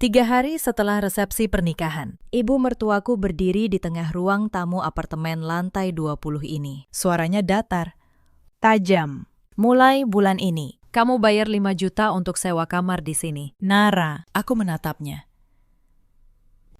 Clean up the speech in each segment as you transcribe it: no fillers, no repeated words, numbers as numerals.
3 hari setelah resepsi pernikahan, ibu mertuaku berdiri di tengah ruang tamu apartemen lantai 20 ini. Suaranya datar, tajam. Mulai bulan ini, kamu bayar 5 juta untuk sewa kamar di sini. Nara, aku menatapnya.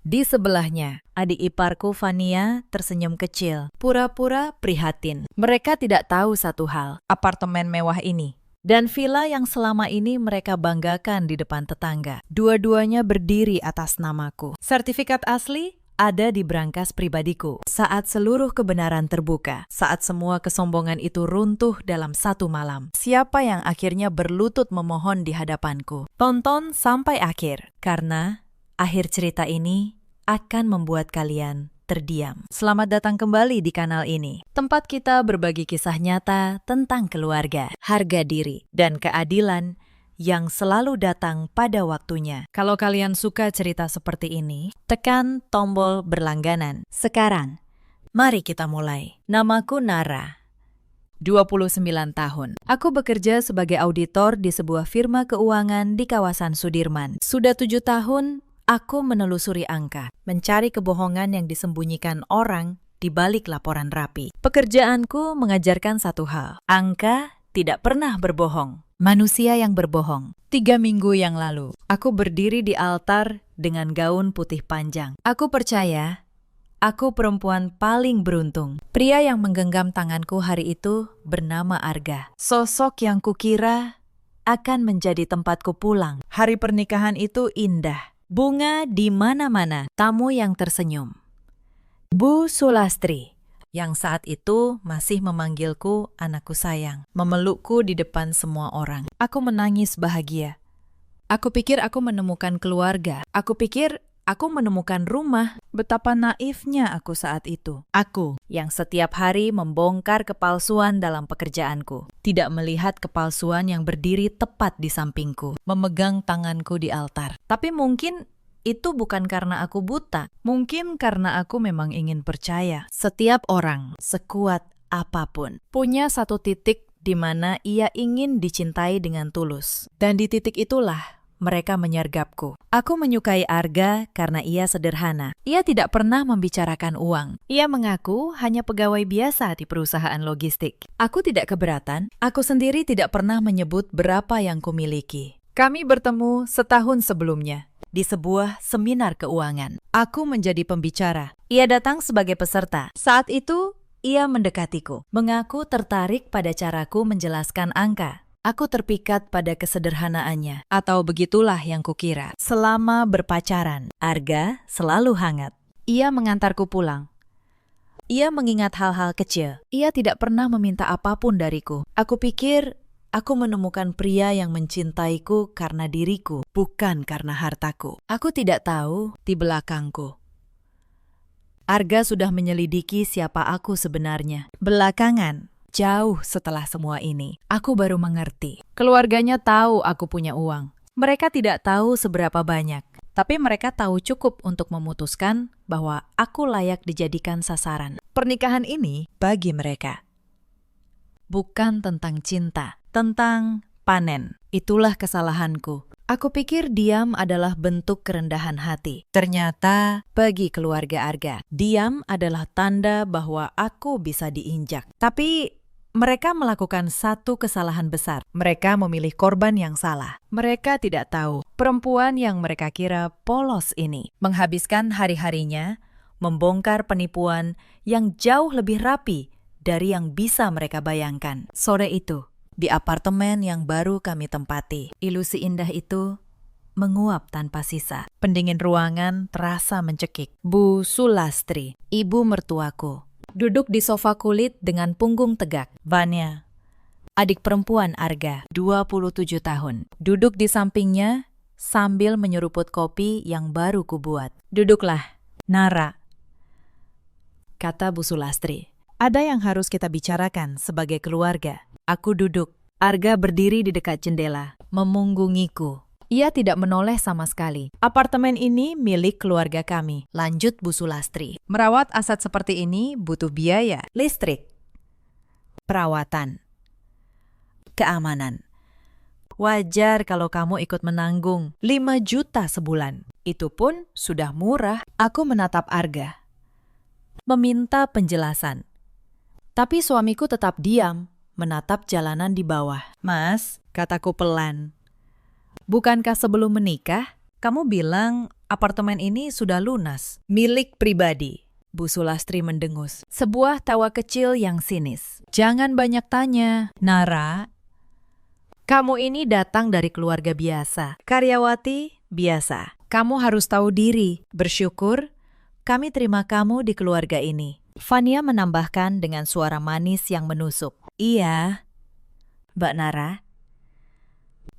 Di sebelahnya, adik iparku Vania tersenyum kecil, pura-pura prihatin. Mereka tidak tahu satu hal, apartemen mewah ini dan villa yang selama ini mereka banggakan di depan tetangga. Dua-duanya berdiri atas namaku. Sertifikat asli ada di brankas pribadiku. Saat seluruh kebenaran terbuka, saat semua kesombongan itu runtuh dalam satu malam, siapa yang akhirnya berlutut memohon di hadapanku? Tonton sampai akhir, karena akhir cerita ini akan membuat kalian terdiam. Selamat datang kembali di kanal ini, tempat kita berbagi kisah nyata tentang keluarga, harga diri, dan keadilan yang selalu datang pada waktunya. Kalau kalian suka cerita seperti ini, tekan tombol berlangganan. Sekarang, mari kita mulai. Namaku Nara, 29 tahun. Aku bekerja sebagai auditor di sebuah firma keuangan di kawasan Sudirman. Sudah 7 tahun, aku menelusuri angka, mencari kebohongan yang disembunyikan orang di balik laporan rapi. Pekerjaanku mengajarkan satu hal, angka tidak pernah berbohong. Manusia yang berbohong. 3 minggu yang lalu, aku berdiri di altar dengan gaun putih panjang. Aku percaya, aku perempuan paling beruntung. Pria yang menggenggam tanganku hari itu bernama Arga. Sosok yang kukira akan menjadi tempatku pulang. Hari pernikahan itu indah. Bunga di mana-mana, tamu yang tersenyum. Bu Sulastri, yang saat itu masih memanggilku anakku sayang, memelukku di depan semua orang. Aku menangis bahagia. Aku pikir aku menemukan keluarga. Aku pikir aku menemukan rumah. Betapa naifnya aku saat itu. Aku yang setiap hari membongkar kepalsuan dalam pekerjaanku, tidak melihat kepalsuan yang berdiri tepat di sampingku, memegang tanganku di altar. Tapi mungkin itu bukan karena aku buta. Mungkin karena aku memang ingin percaya. Setiap orang, sekuat apapun, punya satu titik di mana ia ingin dicintai dengan tulus. Dan di titik itulah mereka menyergapku. Aku menyukai Arga karena ia sederhana. Ia tidak pernah membicarakan uang. Ia mengaku hanya pegawai biasa di perusahaan logistik. Aku tidak keberatan. Aku sendiri tidak pernah menyebut berapa yang kumiliki. Kami bertemu setahun sebelumnya di sebuah seminar keuangan. Aku menjadi pembicara. Ia datang sebagai peserta. Saat itu, ia mendekatiku, mengaku tertarik pada caraku menjelaskan angka. Aku terpikat pada kesederhanaannya, atau begitulah yang kukira. Selama berpacaran, Arga selalu hangat. Ia mengantarku pulang. Ia mengingat hal-hal kecil. Ia tidak pernah meminta apapun dariku. Aku pikir aku menemukan pria yang mencintaiku karena diriku, bukan karena hartaku. Aku tidak tahu di belakangku. Arga sudah menyelidiki siapa aku sebenarnya. Belakangan, jauh setelah semua ini, aku baru mengerti. Keluarganya tahu aku punya uang. Mereka tidak tahu seberapa banyak, tapi mereka tahu cukup untuk memutuskan bahwa aku layak dijadikan sasaran. Pernikahan ini bagi mereka bukan tentang cinta, tentang panen. Itulah kesalahanku. Aku pikir diam adalah bentuk kerendahan hati. Ternyata bagi keluarga Arga, diam adalah tanda bahwa aku bisa diinjak. Tapi mereka melakukan satu kesalahan besar. Mereka memilih korban yang salah. Mereka tidak tahu perempuan yang mereka kira polos ini menghabiskan hari-harinya membongkar penipuan yang jauh lebih rapi dari yang bisa mereka bayangkan. Sore itu, di apartemen yang baru kami tempati, ilusi indah itu menguap tanpa sisa. Pendingin ruangan terasa mencekik. Bu Sulastri, ibu mertuaku, duduk di sofa kulit dengan punggung tegak. Vania, adik perempuan Arga, 27 tahun, duduk di sampingnya sambil menyeruput kopi yang baru kubuat. Duduklah, Nara, kata Bu Sulastri. Ada yang harus kita bicarakan sebagai keluarga. Aku duduk. Arga berdiri di dekat jendela, memunggungiku. Ia tidak menoleh sama sekali. Apartemen ini milik keluarga kami, lanjut Bu Sulastri. Merawat aset seperti ini butuh biaya, listrik, perawatan, keamanan. Wajar kalau kamu ikut menanggung 5 juta sebulan. Itu pun sudah murah. Aku menatap Arga, meminta penjelasan. Tapi suamiku tetap diam, menatap jalanan di bawah. Mas, kataku pelan. Bukankah sebelum menikah, kamu bilang apartemen ini sudah lunas, milik pribadi? Bu Sulastri mendengus. Sebuah tawa kecil yang sinis. Jangan banyak tanya, Nara. Kamu ini datang dari keluarga biasa, karyawati biasa. Kamu harus tahu diri, bersyukur kami terima kamu di keluarga ini. Fania menambahkan dengan suara manis yang menusuk. Iya, Mbak Nara.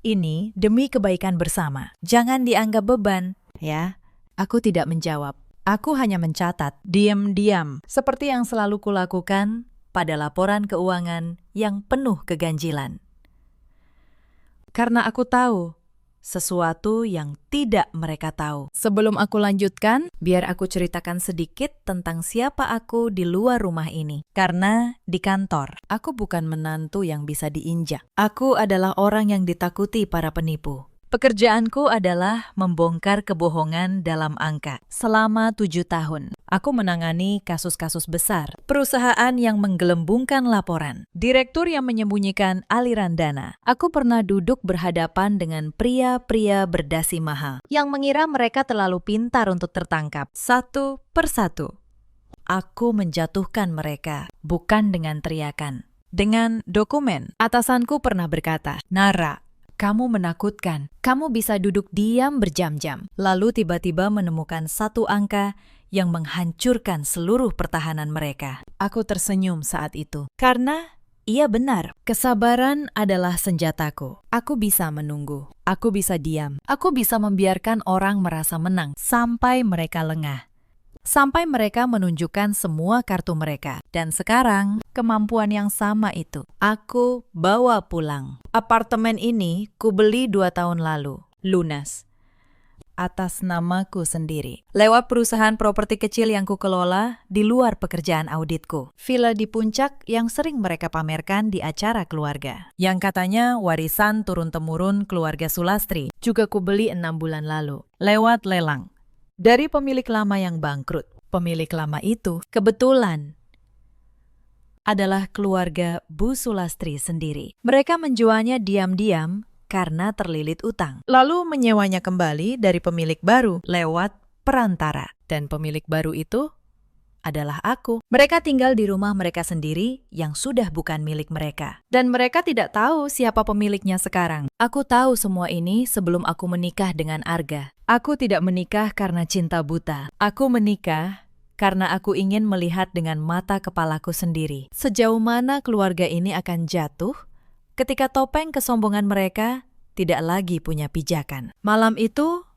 Ini demi kebaikan bersama. Jangan dianggap beban, ya. Aku tidak menjawab. Aku hanya mencatat, diam-diam, seperti yang selalu kulakukan pada laporan keuangan yang penuh keganjilan. Karena aku tahu sesuatu yang tidak mereka tahu. Sebelum aku lanjutkan, biar aku ceritakan sedikit tentang siapa aku di luar rumah ini. Karena di kantor, aku bukan menantu yang bisa diinjak. Aku adalah orang yang ditakuti para penipu. Pekerjaanku adalah membongkar kebohongan dalam angka. Selama 7 tahun, aku menangani kasus-kasus besar. Perusahaan yang menggelembungkan laporan. Direktur yang menyembunyikan aliran dana. Aku pernah duduk berhadapan dengan pria-pria berdasi mahal yang mengira mereka terlalu pintar untuk tertangkap. Satu persatu. Aku menjatuhkan mereka, bukan dengan teriakan. Dengan dokumen. Atasanku pernah berkata, Nara, kamu menakutkan. Kamu bisa duduk diam berjam-jam, lalu tiba-tiba menemukan satu angka yang menghancurkan seluruh pertahanan mereka. Aku tersenyum saat itu. Karena, iya benar, kesabaran adalah senjataku. Aku bisa menunggu. Aku bisa diam. Aku bisa membiarkan orang merasa menang sampai mereka lengah. Sampai mereka menunjukkan semua kartu mereka. Dan sekarang, kemampuan yang sama itu aku bawa pulang. Apartemen ini kubeli 2 tahun lalu, lunas. Atas namaku sendiri. Lewat perusahaan properti kecil yang kukelola di luar pekerjaan auditku. Villa di puncak yang sering mereka pamerkan di acara keluarga. Yang katanya warisan turun-temurun keluarga Sulastri. Juga kubeli 6 bulan lalu. Lewat lelang. Dari pemilik lama yang bangkrut. Pemilik lama itu kebetulan adalah keluarga Bu Sulastri sendiri. Mereka menjualnya diam-diam karena terlilit utang. Lalu menyewanya kembali dari pemilik baru lewat perantara. Dan pemilik baru itu adalah aku. Mereka tinggal di rumah mereka sendiri yang sudah bukan milik mereka. Dan mereka tidak tahu siapa pemiliknya sekarang. Aku tahu semua ini sebelum aku menikah dengan Arga. Aku tidak menikah karena cinta buta. Aku menikah karena aku ingin melihat dengan mata kepalaku sendiri. Sejauh mana keluarga ini akan jatuh ketika topeng kesombongan mereka tidak lagi punya pijakan. Malam itu,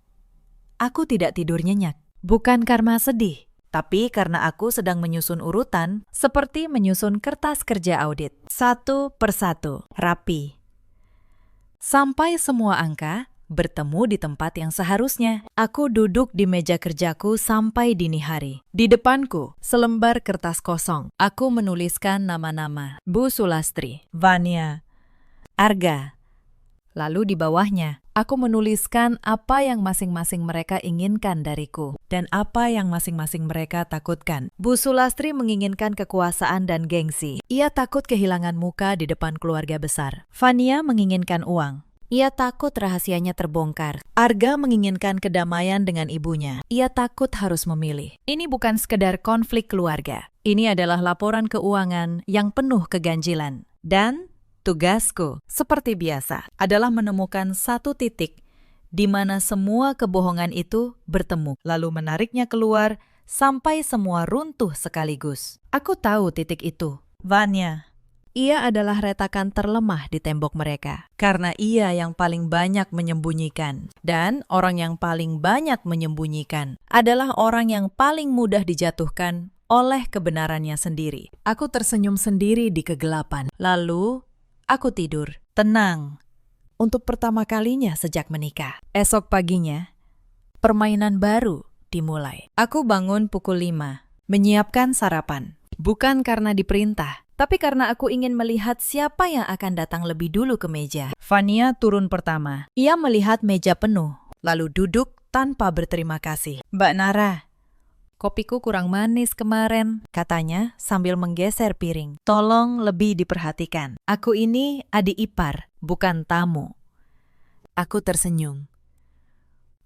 aku tidak tidur nyenyak. Bukan karena sedih, tapi karena aku sedang menyusun urutan seperti menyusun kertas kerja audit. Satu persatu, rapi. Sampai semua angka bertemu di tempat yang seharusnya. Aku duduk di meja kerjaku sampai dini hari. Di depanku, selembar kertas kosong. Aku menuliskan nama-nama. Bu Sulastri, Vania, Arga. Lalu di bawahnya, aku menuliskan apa yang masing-masing mereka inginkan dariku dan apa yang masing-masing mereka takutkan. Bu Sulastri menginginkan kekuasaan dan gengsi. Ia takut kehilangan muka di depan keluarga besar. Vania menginginkan uang. Ia takut rahasianya terbongkar. Arga menginginkan kedamaian dengan ibunya. Ia takut harus memilih. Ini bukan sekedar konflik keluarga. Ini adalah laporan keuangan yang penuh keganjilan. Dan tugasku, seperti biasa, adalah menemukan satu titik di mana semua kebohongan itu bertemu, lalu menariknya keluar sampai semua runtuh sekaligus. Aku tahu titik itu. Vania. Ia adalah retakan terlemah di tembok mereka. Karena ia yang paling banyak menyembunyikan. Dan orang yang paling banyak menyembunyikan adalah orang yang paling mudah dijatuhkan oleh kebenarannya sendiri. Aku tersenyum sendiri di kegelapan. Lalu, aku tidur. Tenang. Untuk pertama kalinya sejak menikah. Esok paginya, permainan baru dimulai. Aku bangun pukul 5, menyiapkan sarapan. Bukan karena diperintah, tapi karena aku ingin melihat siapa yang akan datang lebih dulu ke meja. Vania turun pertama. Ia melihat meja penuh. lalu duduk tanpa berterima kasih. Mbak Nara, kopiku kurang manis kemarin, katanya sambil menggeser piring. Tolong lebih diperhatikan. Aku ini adik ipar, bukan tamu. Aku tersenyum.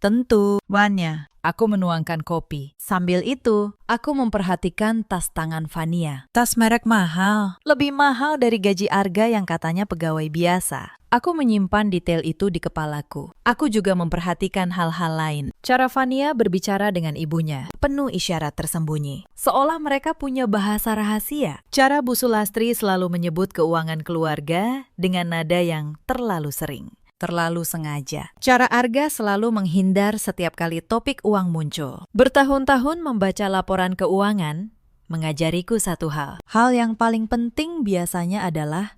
Tentu, Wanya. Aku menuangkan kopi. Sambil itu, aku memperhatikan tas tangan Vania. Tas merek mahal. Lebih mahal dari gaji Arga yang katanya pegawai biasa. Aku menyimpan detail itu di kepalaku. Aku juga memperhatikan hal-hal lain. Cara Vania berbicara dengan ibunya, penuh isyarat tersembunyi. Seolah mereka punya bahasa rahasia. Cara Bu Sulastri selalu menyebut keuangan keluarga dengan nada yang terlalu sering. Terlalu sengaja. Cara Arga selalu menghindar setiap kali topik uang muncul. Bertahun-tahun membaca laporan keuangan mengajariku satu hal. Hal yang paling penting biasanya adalah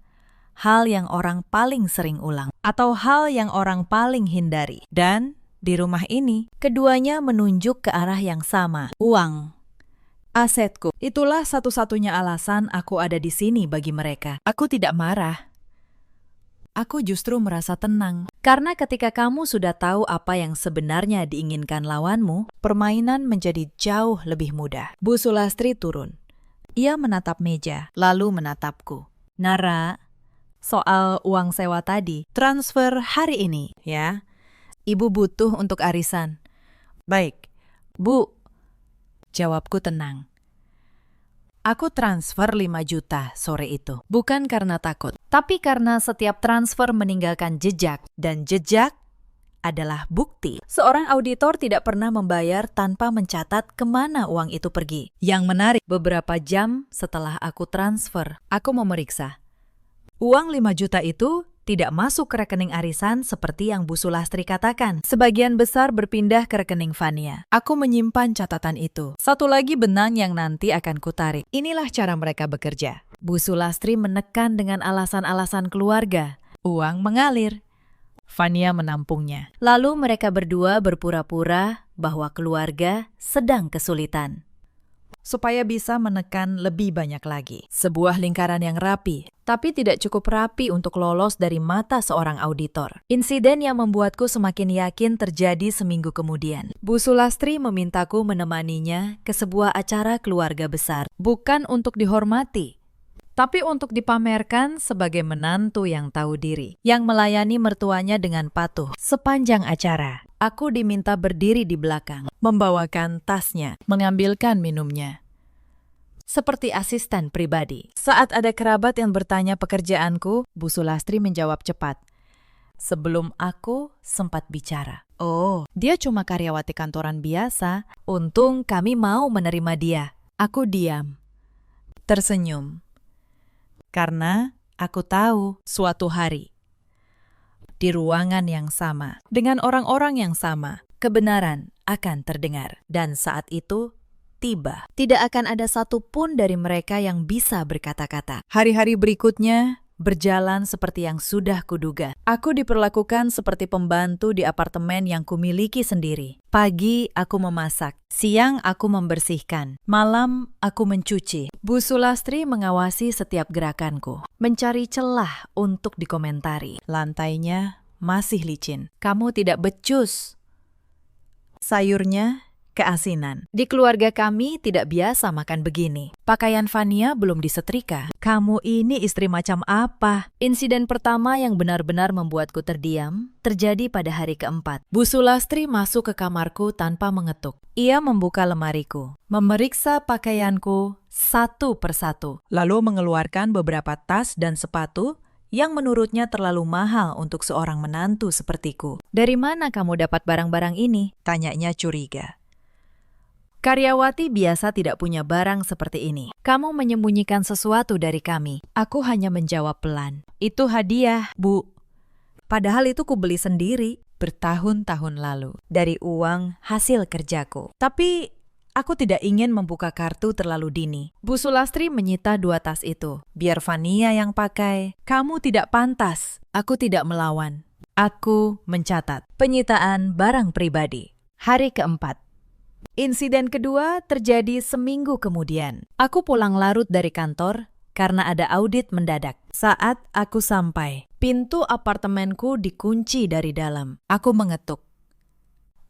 hal yang orang paling sering ulang atau hal yang orang paling hindari. Dan di rumah ini, keduanya menunjuk ke arah yang sama. Uang. Asetku. Itulah satu-satunya alasan aku ada di sini bagi mereka. Aku tidak marah. Aku justru merasa tenang. Karena ketika kamu sudah tahu apa yang sebenarnya diinginkan lawanmu, permainan menjadi jauh lebih mudah. Bu Sulastri turun. Ia menatap meja, lalu menatapku. Nara, soal uang sewa tadi, transfer hari ini, ya. Ibu butuh untuk arisan. Baik, Bu. Jawabku tenang. Aku transfer 5 juta sore itu. Bukan karena takut, tapi karena setiap transfer meninggalkan jejak. Dan jejak adalah bukti. Seorang auditor tidak pernah membayar tanpa mencatat kemana uang itu pergi. Yang menarik, beberapa jam setelah aku transfer, aku memeriksa. Uang 5 juta itu tidak masuk ke rekening arisan seperti yang Bu Sulastri katakan. Sebagian besar berpindah ke rekening Vania. Aku menyimpan catatan itu. Satu lagi benang yang nanti akan kutarik. Inilah cara mereka bekerja. Bu Sulastri menekan dengan alasan-alasan keluarga. Uang mengalir. Vania menampungnya. Lalu mereka berdua berpura-pura bahwa keluarga sedang kesulitan. Supaya bisa menekan lebih banyak lagi. Sebuah lingkaran yang rapi, tapi tidak cukup rapi untuk lolos dari mata seorang auditor. Insiden yang membuatku semakin yakin terjadi seminggu kemudian. Bu Sulastri memintaku menemaninya ke sebuah acara keluarga besar. Bukan untuk dihormati, tapi untuk dipamerkan sebagai menantu yang tahu diri, yang melayani mertuanya dengan patuh. Sepanjang acara, aku diminta berdiri di belakang, membawakan tasnya, mengambilkan minumnya. Seperti asisten pribadi. Saat ada kerabat yang bertanya pekerjaanku, Bu Sulastri menjawab cepat. Sebelum aku sempat bicara. Oh, dia cuma karyawati kantoran biasa. Untung kami mau menerima dia. Aku diam. Tersenyum. Karena aku tahu suatu hari, di ruangan yang sama, dengan orang-orang yang sama, kebenaran akan terdengar. Dan saat itu tiba. Tidak akan ada satupun dari mereka yang bisa berkata-kata. Hari-hari berikutnya berjalan seperti yang sudah kuduga. Aku diperlakukan seperti pembantu di apartemen yang kumiliki sendiri. Pagi aku memasak, siang aku membersihkan, malam aku mencuci. Bu Sulastri mengawasi setiap gerakanku, mencari celah untuk dikomentari. Lantainya masih licin. Kamu tidak becus. Sayurnya keasinan. Di keluarga kami tidak biasa makan begini. Pakaian Vania belum disetrika. Kamu ini istri macam apa? Insiden pertama yang benar-benar membuatku terdiam terjadi pada hari keempat. Bu Sulastri masuk ke kamarku tanpa mengetuk. Ia membuka lemariku, memeriksa pakaianku satu persatu, lalu mengeluarkan beberapa tas dan sepatu yang menurutnya terlalu mahal untuk seorang menantu sepertiku. Dari mana kamu dapat barang-barang ini? Tanyanya curiga. Karyawati biasa tidak punya barang seperti ini. Kamu menyembunyikan sesuatu dari kami. Aku hanya menjawab pelan. Itu hadiah, Bu. Padahal itu kubeli sendiri bertahun-tahun lalu dari uang hasil kerjaku. Tapi aku tidak ingin membuka kartu terlalu dini. Bu Sulastri menyita 2 tas itu. Biar Vania yang pakai. Kamu tidak pantas. Aku tidak melawan. Aku mencatat. Penyitaan barang pribadi. Hari keempat. Insiden kedua terjadi seminggu kemudian. Aku pulang larut dari kantor karena ada audit mendadak. Saat aku sampai, pintu apartemenku dikunci dari dalam. Aku mengetuk.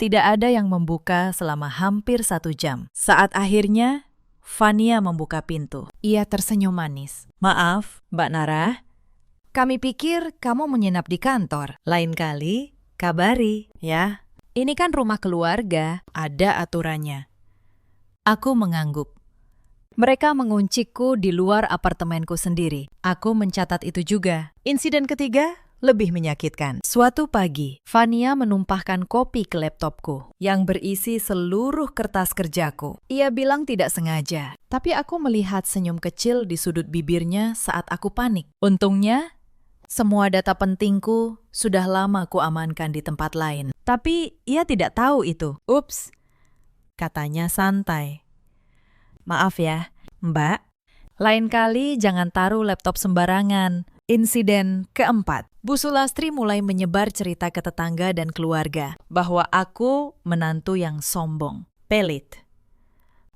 Tidak ada yang membuka selama hampir 1 jam. Saat akhirnya, Fania membuka pintu. Ia tersenyum manis. Maaf, Mbak Nara. Kami pikir kamu menginap di kantor. Lain kali, kabari, ya. Ini kan rumah keluarga, ada aturannya. Aku mengangguk. Mereka mengunciku di luar apartemenku sendiri. Aku mencatat itu juga. Insiden ketiga lebih menyakitkan. Suatu pagi, Fania menumpahkan kopi ke laptopku yang berisi seluruh kertas kerjaku. Ia bilang tidak sengaja, tapi aku melihat senyum kecil di sudut bibirnya saat aku panik. Untungnya, semua data pentingku sudah lama kuamankan di tempat lain. Tapi ia tidak tahu itu. Ups, katanya santai. Maaf ya, Mbak. Lain kali jangan taruh laptop sembarangan. Insiden keempat. Bu Sulastri mulai menyebar cerita ke tetangga dan keluarga bahwa aku menantu yang sombong, pelit,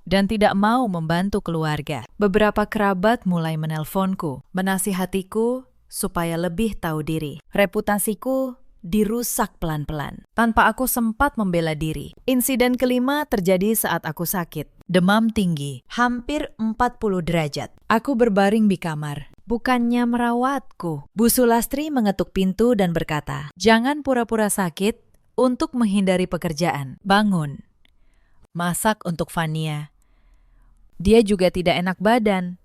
dan tidak mau membantu keluarga. Beberapa kerabat mulai menelponku, menasihatiku supaya lebih tahu diri. Reputasiku dirusak pelan-pelan, tanpa aku sempat membela diri. Insiden kelima terjadi saat aku sakit. Demam tinggi, hampir 40 derajat. Aku berbaring di kamar. Bukannya merawatku. Bu Sulastri mengetuk pintu dan berkata, "Jangan pura-pura sakit untuk menghindari pekerjaan. Bangun. Masak untuk Fania. Dia juga tidak enak badan."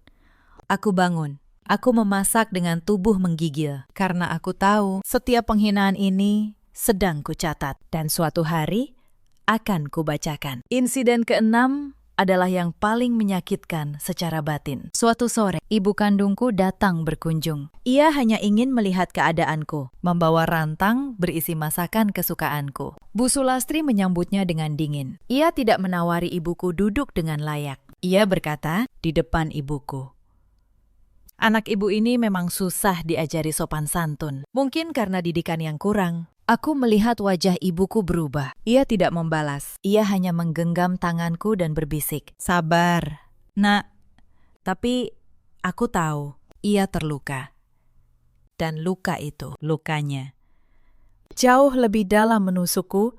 Aku bangun. Aku memasak dengan tubuh menggigil, karena aku tahu setiap penghinaan ini sedang kucatat, dan suatu hari akan kubacakan. Insiden keenam adalah yang paling menyakitkan secara batin. Suatu sore, ibu kandungku datang berkunjung. Ia hanya ingin melihat keadaanku, membawa rantang berisi masakan kesukaanku. Bu Sulastri menyambutnya dengan dingin. Ia tidak menawari ibuku duduk dengan layak. Ia berkata di depan ibuku, "Anak ibu ini memang susah diajari sopan santun. Mungkin karena didikan yang kurang." Aku melihat wajah ibuku berubah. Ia tidak membalas. Ia hanya menggenggam tanganku dan berbisik, "Sabar, Nak." Tapi aku tahu ia terluka. Dan luka itu, lukanya, jauh lebih dalam menusukku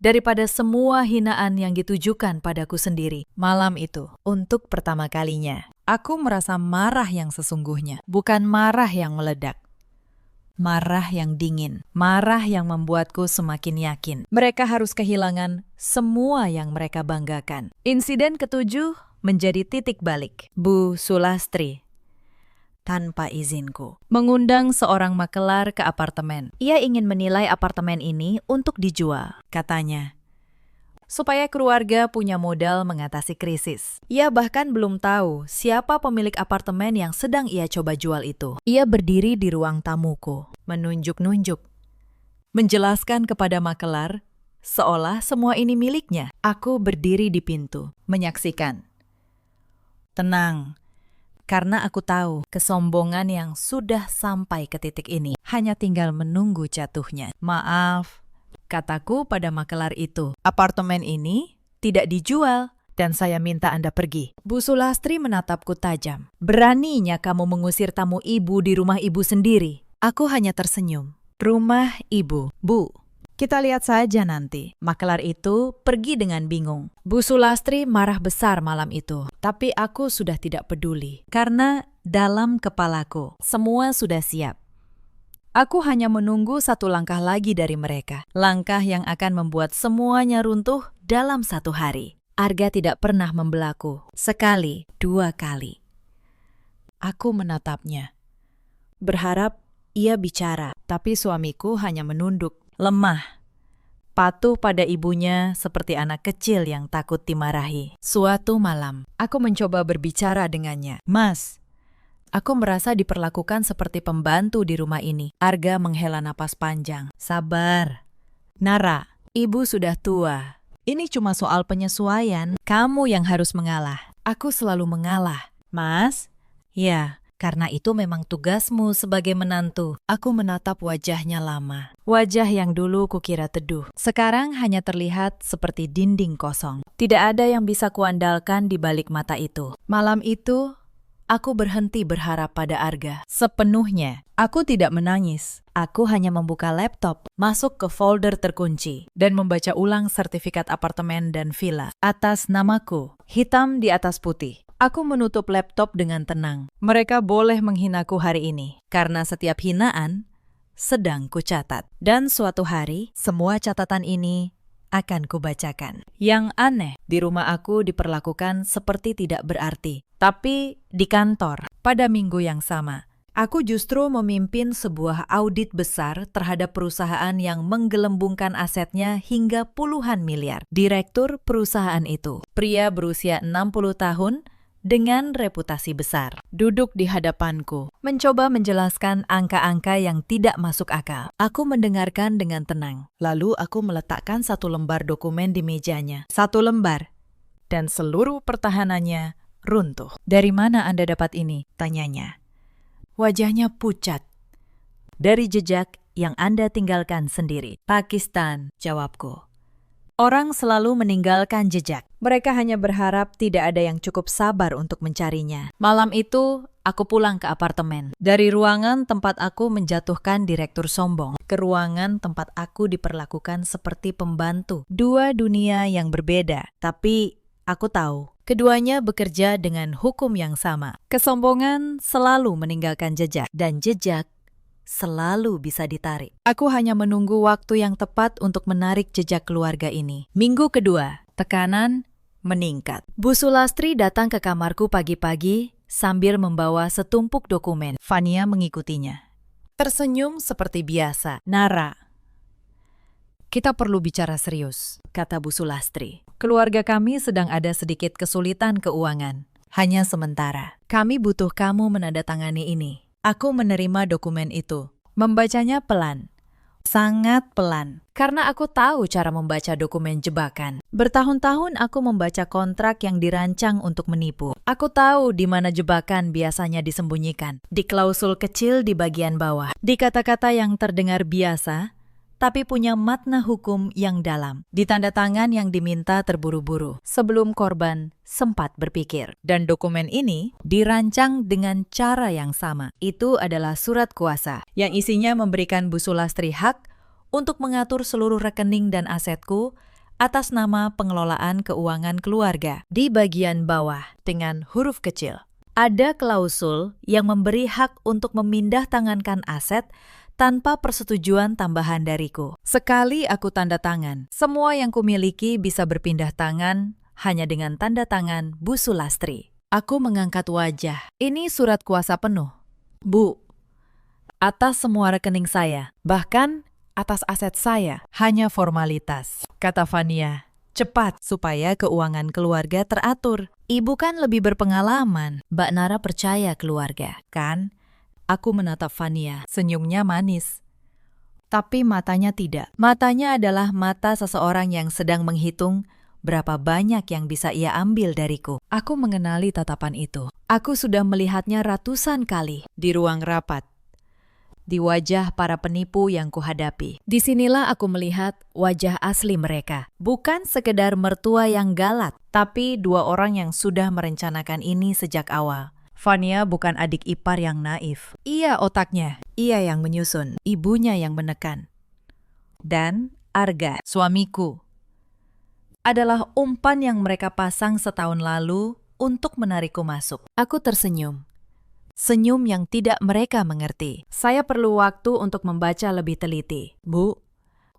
daripada semua hinaan yang ditujukan padaku sendiri. Malam itu, untuk pertama kalinya, aku merasa marah yang sesungguhnya, bukan marah yang meledak. Marah yang dingin, marah yang membuatku semakin yakin mereka harus kehilangan semua yang mereka banggakan. Insiden ketujuh menjadi titik balik. Bu Sulastri, tanpa izinku, mengundang seorang makelar ke apartemen. Ia ingin menilai apartemen ini untuk dijual, katanya, supaya keluarga punya modal mengatasi krisis. Ia bahkan belum tahu siapa pemilik apartemen yang sedang ia coba jual itu. Ia berdiri di ruang tamuku, menunjuk-nunjuk, menjelaskan kepada makelar seolah semua ini miliknya. Aku berdiri di pintu, menyaksikan. Tenang, karena aku tahu kesombongan yang sudah sampai ke titik ini hanya tinggal menunggu jatuhnya. "Maaf," kataku pada makelar itu, "apartemen ini tidak dijual dan saya minta Anda pergi." Bu Sulastri menatapku tajam. "Beraninya kamu mengusir tamu ibu di rumah ibu sendiri." Aku hanya tersenyum. "Rumah ibu, Bu. Kita lihat saja nanti." Makelar itu pergi dengan bingung. Bu Sulastri marah besar malam itu, tapi aku sudah tidak peduli. Karena dalam kepalaku, semua sudah siap. Aku hanya menunggu satu langkah lagi dari mereka. Langkah yang akan membuat semuanya runtuh dalam 1 hari. Arga tidak pernah membelaku. Sekali, 2 kali. Aku menatapnya, berharap ia bicara, tapi suamiku hanya menunduk, lemah, patuh pada ibunya seperti anak kecil yang takut dimarahi. Suatu malam, aku mencoba berbicara dengannya. "Mas, aku merasa diperlakukan seperti pembantu di rumah ini." Arga menghela napas panjang. "Sabar, Nara, ibu sudah tua. Ini cuma soal penyesuaian. Kamu yang harus mengalah." Aku selalu mengalah. "Mas?" "Ya, karena itu memang tugasmu sebagai menantu." Aku menatap wajahnya lama. Wajah yang dulu kukira teduh, sekarang hanya terlihat seperti dinding kosong. Tidak ada yang bisa kuandalkan di balik mata itu. Malam itu, Aku berhenti berharap pada Arga. Sepenuhnya, aku tidak menangis. Aku hanya membuka laptop, masuk ke folder terkunci, dan membaca ulang sertifikat apartemen dan villa. Atas namaku, hitam di atas putih. Aku menutup laptop dengan tenang. Mereka boleh menghinaku hari ini, karena setiap hinaan sedang kucatat. Dan suatu hari, semua catatan ini akan kubacakan. Yang aneh, di rumah aku diperlakukan seperti tidak berarti. Tapi di kantor, pada minggu yang sama, aku justru memimpin sebuah audit besar terhadap perusahaan yang menggelembungkan asetnya hingga puluhan miliar. Direktur perusahaan itu, pria berusia 60 tahun, dengan reputasi besar, duduk di hadapanku, mencoba menjelaskan angka-angka yang tidak masuk akal. Aku mendengarkan dengan tenang. Lalu aku meletakkan satu lembar dokumen di mejanya. Satu lembar. Dan seluruh pertahanannya runtuh. Dari mana Anda dapat ini? Tanyanya. Wajahnya pucat. Dari jejak yang Anda tinggalkan sendiri. Pakistan, jawabku. Orang selalu meninggalkan jejak. Mereka hanya berharap tidak ada yang cukup sabar untuk mencarinya. Malam itu, aku pulang ke apartemen. Dari ruangan tempat aku menjatuhkan direktur sombong, ke ruangan tempat aku diperlakukan seperti pembantu. Dua dunia yang berbeda, tapi aku tahu keduanya bekerja dengan hukum yang sama. Kesombongan selalu meninggalkan jejak, dan jejak selalu bisa ditarik. Aku hanya menunggu waktu yang tepat untuk menarik jejak keluarga ini. Minggu kedua, tekanan meningkat. Bu Sulastri datang ke kamarku pagi-pagi sambil membawa setumpuk dokumen. Fania mengikutinya. Tersenyum seperti biasa. Nara, kita perlu bicara serius, kata Bu Sulastri. Keluarga kami sedang ada sedikit kesulitan keuangan. Hanya sementara. Kami butuh kamu menandatangani ini. Aku menerima dokumen itu, membacanya pelan, sangat pelan, karena aku tahu cara membaca dokumen jebakan. Bertahun-tahun aku membaca kontrak yang dirancang untuk menipu. Aku tahu di mana jebakan biasanya disembunyikan, di klausul kecil di bagian bawah, di kata-kata yang terdengar biasa, tapi punya makna hukum yang dalam, di tanda tangan yang diminta terburu-buru, sebelum korban sempat berpikir. Dan dokumen ini dirancang dengan cara yang sama. Itu adalah surat kuasa, yang isinya memberikan Bu Sulastri hak untuk mengatur seluruh rekening dan asetku atas nama pengelolaan keuangan keluarga. Di bagian bawah, dengan huruf kecil, ada klausul yang memberi hak untuk memindah tangankan aset tanpa persetujuan tambahan dariku. Sekali aku tanda tangan, semua yang kumiliki bisa berpindah tangan hanya dengan tanda tangan Bu Sulastri. Aku mengangkat wajah. Ini surat kuasa penuh. Bu, atas semua rekening saya, bahkan atas aset saya, hanya formalitas, kata Fania. Cepat, supaya keuangan keluarga teratur. Ibu kan lebih berpengalaman. Mbak Nara percaya keluarga, kan? Aku menatap Fania, senyumnya manis. Tapi matanya tidak. Matanya adalah mata seseorang yang sedang menghitung berapa banyak yang bisa ia ambil dariku. Aku mengenali tatapan itu. Aku sudah melihatnya ratusan kali di ruang rapat, di wajah para penipu yang kuhadapi. Disinilah aku melihat wajah asli mereka. Bukan sekedar mertua yang galak, tapi dua orang yang sudah merencanakan ini sejak awal. Fania bukan adik ipar yang naif. Ia otaknya, ia yang menyusun, ibunya yang menekan. Dan Arga, suamiku, adalah umpan yang mereka pasang setahun lalu untuk menarikku masuk. Aku tersenyum. Senyum yang tidak mereka mengerti. Saya perlu waktu untuk membaca lebih teliti. Bu,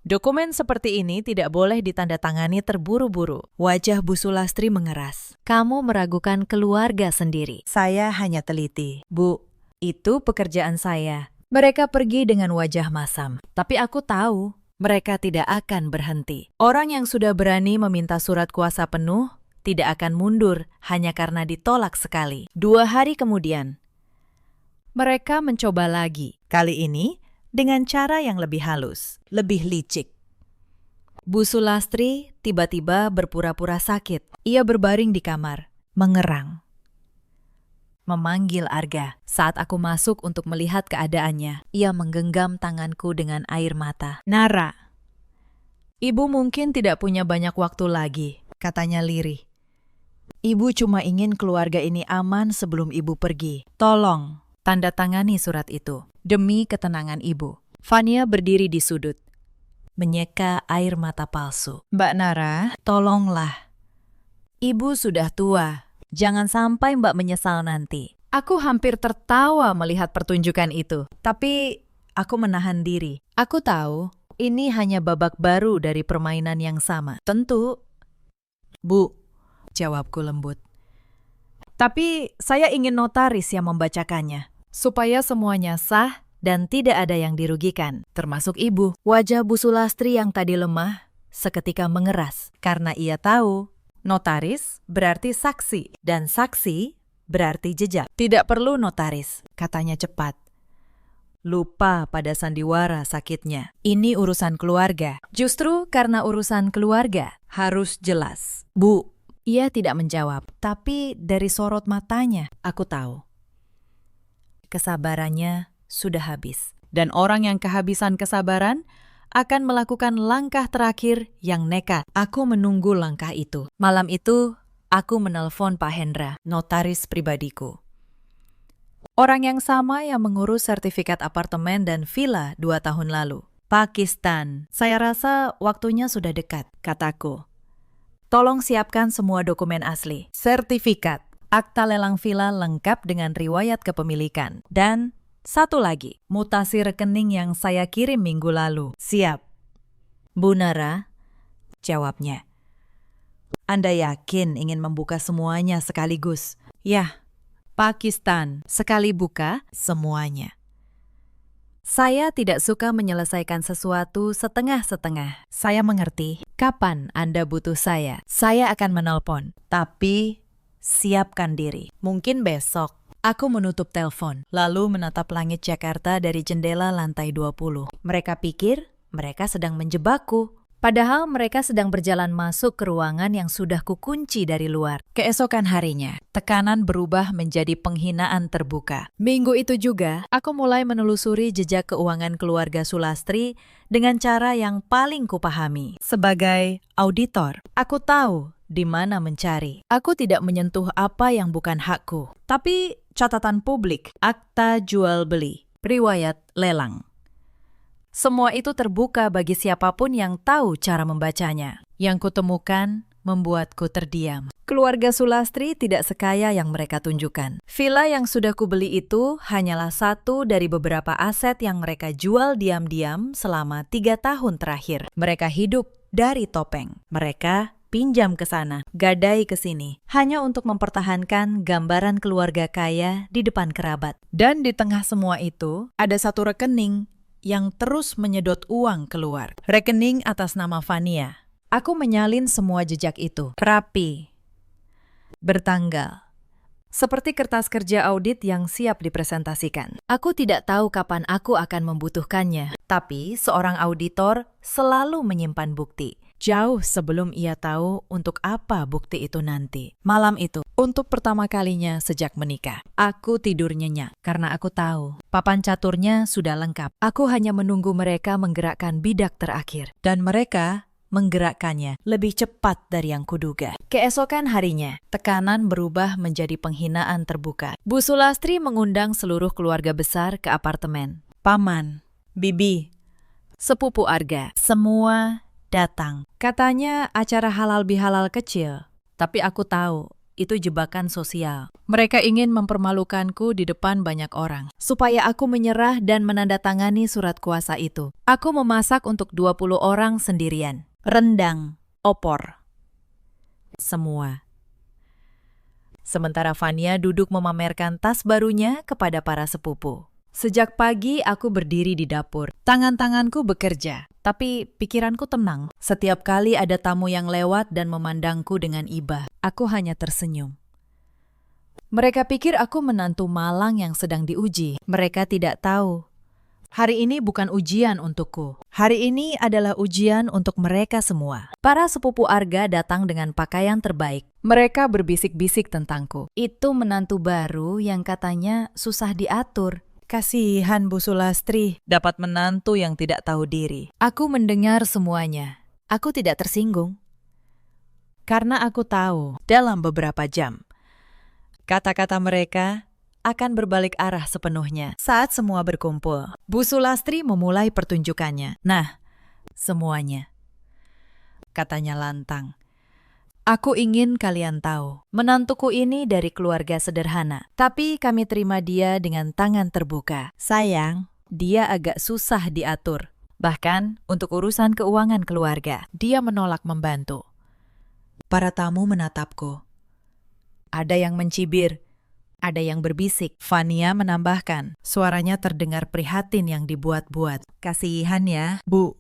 dokumen seperti ini tidak boleh ditandatangani terburu-buru. Wajah Bu Sulastri mengeras. Kamu meragukan keluarga sendiri. Saya hanya teliti. Bu, itu pekerjaan saya. Mereka pergi dengan wajah masam. Tapi aku tahu, mereka tidak akan berhenti. Orang yang sudah berani meminta surat kuasa penuh, tidak akan mundur hanya karena ditolak sekali. 2 hari kemudian, mereka mencoba lagi. Kali ini, dengan cara yang lebih halus, lebih licik. Bu Sulastri tiba-tiba berpura-pura sakit. Ia berbaring di kamar, mengerang. Memanggil Arga. Saat aku masuk untuk melihat keadaannya, ia menggenggam tanganku dengan air mata. Nara, ibu mungkin tidak punya banyak waktu lagi, katanya lirih. Ibu cuma ingin keluarga ini aman sebelum ibu pergi. Tolong, tanda tangani surat itu. Demi ketenangan ibu. Fania berdiri di sudut, menyeka air mata palsu. Mbak Nara, tolonglah. Ibu sudah tua. Jangan sampai Mbak menyesal nanti. Aku hampir tertawa melihat pertunjukan itu. Tapi aku menahan diri. Aku tahu ini hanya babak baru dari permainan yang sama. Tentu. Bu, jawabku lembut. Tapi saya ingin notaris yang membacakannya, supaya semuanya sah dan tidak ada yang dirugikan, termasuk ibu. Wajah Bu Sulastri yang tadi lemah seketika mengeras, karena ia tahu notaris berarti saksi, dan saksi berarti jejak. Tidak perlu notaris, katanya cepat. Lupa pada sandiwara sakitnya. Ini urusan keluarga. Justru karena urusan keluarga, harus jelas. Bu, ia tidak menjawab, tapi dari sorot matanya, aku tahu. Kesabarannya sudah habis. Dan orang yang kehabisan kesabaran akan melakukan langkah terakhir yang nekat. Aku menunggu langkah itu. Malam itu, aku menelpon Pak Hendra, notaris pribadiku. Orang yang sama yang mengurus sertifikat apartemen dan villa 2 tahun lalu. Pakistan, saya rasa waktunya sudah dekat, kataku. Tolong siapkan semua dokumen asli, sertifikat, akta lelang villa lengkap dengan riwayat kepemilikan, dan satu lagi, mutasi rekening yang saya kirim minggu lalu. Siap. Bu Nara, jawabnya. Anda yakin ingin membuka semuanya sekaligus? Ya, Pakistan, sekali buka semuanya. Saya tidak suka menyelesaikan sesuatu setengah-setengah. Saya mengerti. Kapan Anda butuh saya? Saya akan menelpon. Tapi, siapkan diri. Mungkin besok. Aku menutup telepon, lalu menatap langit Jakarta dari jendela lantai 20. Mereka pikir mereka sedang menjebakku. Padahal mereka sedang berjalan masuk ke ruangan yang sudah kukunci dari luar. Keesokan harinya, tekanan berubah menjadi penghinaan terbuka. Minggu itu juga, aku mulai menelusuri jejak keuangan keluarga Sulastri dengan cara yang paling kupahami. Sebagai auditor, aku tahu di mana mencari. Aku tidak menyentuh apa yang bukan hakku. Tapi catatan publik, akta jual beli, riwayat lelang. Semua itu terbuka bagi siapapun yang tahu cara membacanya. Yang kutemukan membuatku terdiam. Keluarga Sulastri tidak sekaya yang mereka tunjukkan. Villa yang sudah kubeli itu hanyalah satu dari beberapa aset yang mereka jual diam-diam selama 3 tahun terakhir. Mereka hidup dari topeng. Mereka pinjam ke sana, gadai ke sini, hanya untuk mempertahankan gambaran keluarga kaya di depan kerabat. Dan di tengah semua itu, ada satu rekening yang terus menyedot uang keluar. Rekening atas nama Fania. Aku menyalin semua jejak itu. Rapi. Bertanggal. Seperti kertas kerja audit yang siap dipresentasikan. Aku tidak tahu kapan aku akan membutuhkannya. Tapi seorang auditor selalu menyimpan bukti. Jauh sebelum ia tahu untuk apa bukti itu nanti. Malam itu, untuk pertama kalinya sejak menikah, aku tidur nyenyak karena aku tahu papan caturnya sudah lengkap. Aku hanya menunggu mereka menggerakkan bidak terakhir. Dan mereka menggerakkannya lebih cepat dari yang kuduga. Keesokan harinya, tekanan berubah menjadi penghinaan terbuka. Bu Sulastri mengundang seluruh keluarga besar ke apartemen. Paman, bibi, sepupu Arga, semua datang. Katanya acara halal bihalal kecil, tapi aku tahu itu jebakan sosial. Mereka ingin mempermalukanku di depan banyak orang, supaya aku menyerah dan menandatangani surat kuasa itu. Aku memasak untuk 20 orang sendirian. Rendang, opor, semua. Sementara Fania duduk memamerkan tas barunya kepada para sepupu. Sejak pagi aku berdiri di dapur. Tangan-tanganku bekerja, tapi pikiranku tenang. Setiap kali ada tamu yang lewat dan memandangku dengan iba, aku hanya tersenyum. Mereka pikir aku menantu malang yang sedang diuji. Mereka tidak tahu. Hari ini bukan ujian untukku. Hari ini adalah ujian untuk mereka semua. Para sepupu Arga datang dengan pakaian terbaik. Mereka berbisik-bisik tentangku. Itu menantu baru yang katanya susah diatur. Kasihan Bu Sulastri, dapat menantu yang tidak tahu diri. Aku mendengar semuanya. Aku tidak tersinggung. karena aku tahu dalam beberapa jam kata-kata mereka akan berbalik arah sepenuhnya. Saat semua berkumpul, Bu Sulastri memulai pertunjukannya. Nah, semuanya, katanya lantang. Aku ingin kalian tahu, menantuku ini dari keluarga sederhana, tapi kami terima dia dengan tangan terbuka. Sayang, dia agak susah diatur. Bahkan untuk urusan keuangan keluarga, dia menolak membantu. Para tamu menatapku. Ada yang mencibir, ada yang berbisik. Fania menambahkan, suaranya terdengar prihatin yang dibuat-buat. Kasihan ya, Bu.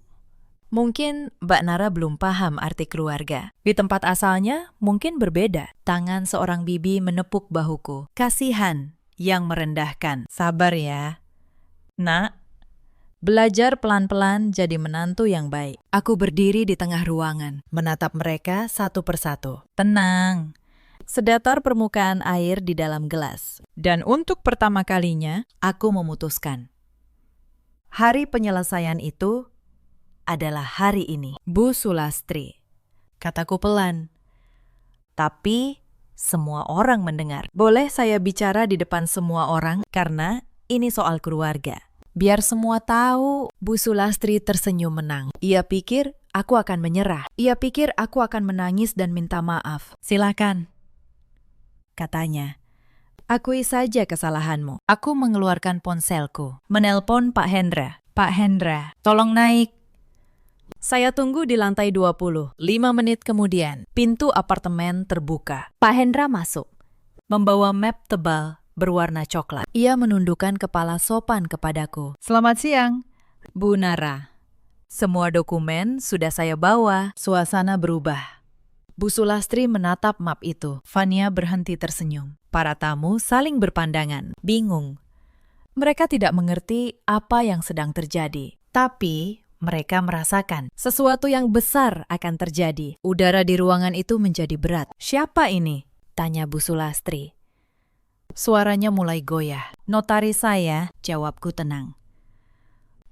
Mungkin Mbak Nara belum paham arti keluarga. Di tempat asalnya mungkin berbeda. Tangan seorang bibi menepuk bahuku. Kasihan yang merendahkan. Sabar ya. Nak, belajar pelan-pelan jadi menantu yang baik. Aku berdiri di tengah ruangan, menatap mereka satu persatu. Tenang. Sedatar permukaan air di dalam gelas. Dan untuk pertama kalinya, aku memutuskan. Hari penyelesaian itu adalah hari ini. Bu Sulastri, kataku pelan. Tapi semua orang mendengar. Boleh saya bicara di depan semua orang? Karena ini soal keluarga. Biar semua tahu. Bu Sulastri tersenyum menang. Ia pikir aku akan menyerah. Ia pikir aku akan menangis dan minta maaf. Silakan, katanya. Akui saja kesalahanmu. Aku mengeluarkan ponselku. Menelpon Pak Hendra. Pak Hendra, tolong naik. Saya tunggu di lantai 20. 5 menit kemudian, pintu apartemen terbuka. Pak Hendra masuk, membawa map tebal berwarna coklat. Ia menundukkan kepala sopan kepadaku. Selamat siang, Bu Nara. Semua dokumen sudah saya bawa. Suasana berubah. Bu Sulastri menatap map itu. Fania berhenti tersenyum. Para tamu saling berpandangan, bingung. Mereka tidak mengerti apa yang sedang terjadi. Tapi mereka merasakan sesuatu yang besar akan terjadi. Udara di ruangan itu menjadi berat. Siapa ini? Tanya Bu Sulastri. Suaranya mulai goyah. Notaris saya, jawabku tenang.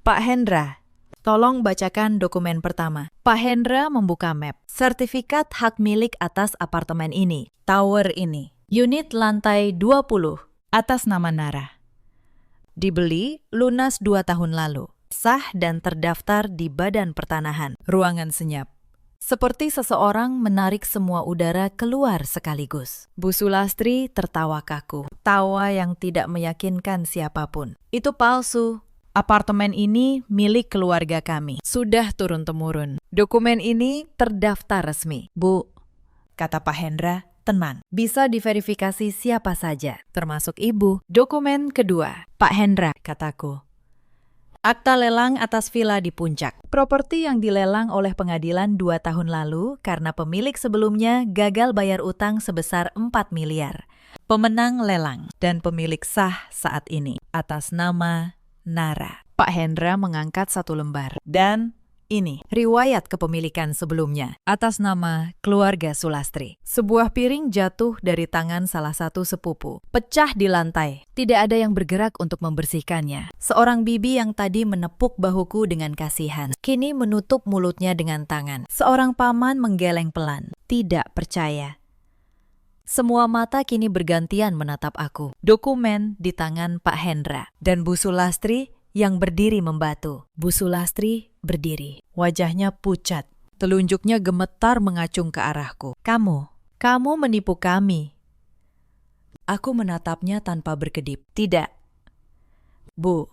Pak Hendra, tolong bacakan dokumen pertama. Pak Hendra membuka map. Sertifikat hak milik atas apartemen ini, tower ini. Unit lantai 20, atas nama Nara. Dibeli lunas 2 tahun lalu. Sah dan terdaftar di Badan Pertanahan. Ruangan senyap. Seperti seseorang menarik semua udara keluar sekaligus. Bu Sulastri tertawa kaku. Tawa yang tidak meyakinkan siapapun. Itu palsu. Apartemen ini milik keluarga kami. Sudah turun-temurun. Dokumen ini terdaftar resmi. Bu, kata Pak Hendra, tenang. Bisa diverifikasi siapa saja, termasuk ibu. Dokumen kedua. Pak Hendra, kataku. Akta lelang atas villa di Puncak. Properti yang dilelang oleh pengadilan 2 tahun lalu karena pemilik sebelumnya gagal bayar utang sebesar 4 miliar. Pemenang lelang dan pemilik sah saat ini atas nama Nara. Pak Hendra mengangkat 1 lembar. Dan ini riwayat kepemilikan sebelumnya atas nama keluarga Sulastri. Sebuah piring jatuh dari tangan salah satu sepupu. Pecah di lantai. Tidak ada yang bergerak untuk membersihkannya. Seorang bibi yang tadi menepuk bahuku dengan kasihan, kini menutup mulutnya dengan tangan. Seorang paman menggeleng pelan. Tidak percaya. Semua mata kini bergantian menatap aku. Dokumen di tangan Pak Hendra. Dan Bu Sulastri yang berdiri membatu. Bu Sulastri berdiri. Wajahnya pucat. Telunjuknya gemetar mengacung ke arahku. Kamu menipu kami. Aku menatapnya tanpa berkedip. Tidak. Bu,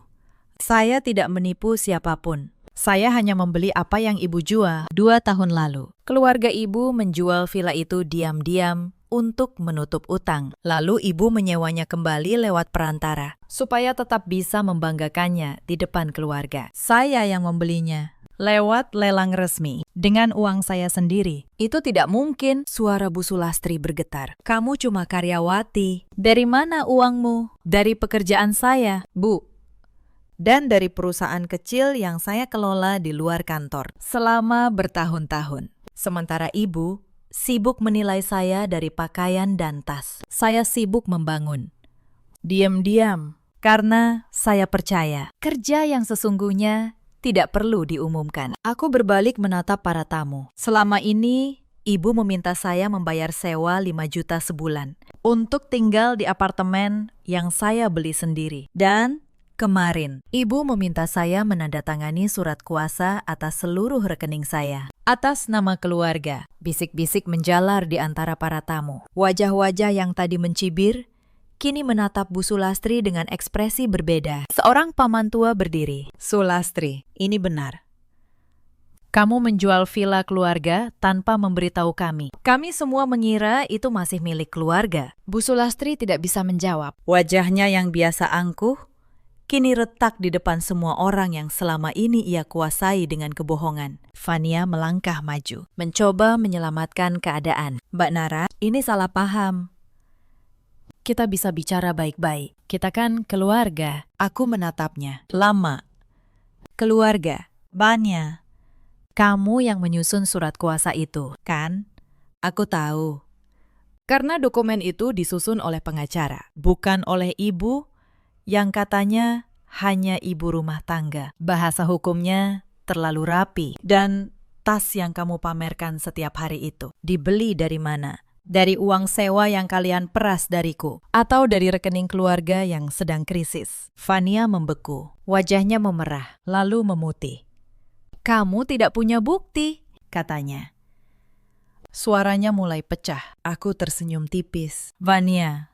saya tidak menipu siapapun. Saya hanya membeli apa yang ibu jual 2 tahun lalu. Keluarga ibu menjual villa itu diam-diam untuk menutup utang. Lalu ibu menyewanya kembali lewat perantara, supaya tetap bisa membanggakannya di depan keluarga. Saya yang membelinya, lewat lelang resmi, dengan uang saya sendiri. Itu tidak mungkin, suara Bu Sulastri bergetar. Kamu cuma karyawati. Dari mana uangmu? Dari pekerjaan saya, Bu. Dan dari perusahaan kecil yang saya kelola di luar kantor selama bertahun-tahun. Sementara ibu sibuk menilai saya dari pakaian dan tas. Saya sibuk membangun. Diam-diam, karena saya percaya kerja yang sesungguhnya tidak perlu diumumkan. Aku berbalik menatap para tamu. Selama ini, Ibu meminta saya membayar sewa 5 juta sebulan untuk tinggal di apartemen yang saya beli sendiri. Dan kemarin, ibu meminta saya menandatangani surat kuasa atas seluruh rekening saya. Atas nama keluarga, bisik-bisik menjalar di antara para tamu. Wajah-wajah yang tadi mencibir, kini menatap Bu Sulastri dengan ekspresi berbeda. Seorang paman tua berdiri. Sulastri, ini benar. Kamu menjual villa keluarga tanpa memberitahu kami. Kami semua mengira itu masih milik keluarga. Bu Sulastri tidak bisa menjawab. Wajahnya yang biasa angkuh, kini retak di depan semua orang yang selama ini ia kuasai dengan kebohongan. Fania melangkah maju, mencoba menyelamatkan keadaan. Mbak Nara, ini salah paham. Kita bisa bicara baik-baik. Kita kan keluarga. Aku menatapnya. Lama. Keluarga. Banyak. Kamu yang menyusun surat kuasa itu, kan? Aku tahu. Karena dokumen itu disusun oleh pengacara, bukan oleh ibu yang katanya hanya ibu rumah tangga. Bahasa hukumnya terlalu rapi. Dan tas yang kamu pamerkan setiap hari itu, dibeli dari mana? Dari uang sewa yang kalian peras dariku, atau dari rekening keluarga yang sedang krisis? Fania membeku, wajahnya memerah, lalu memutih. Kamu tidak punya bukti, katanya. Suaranya mulai pecah. Aku tersenyum tipis. Vania,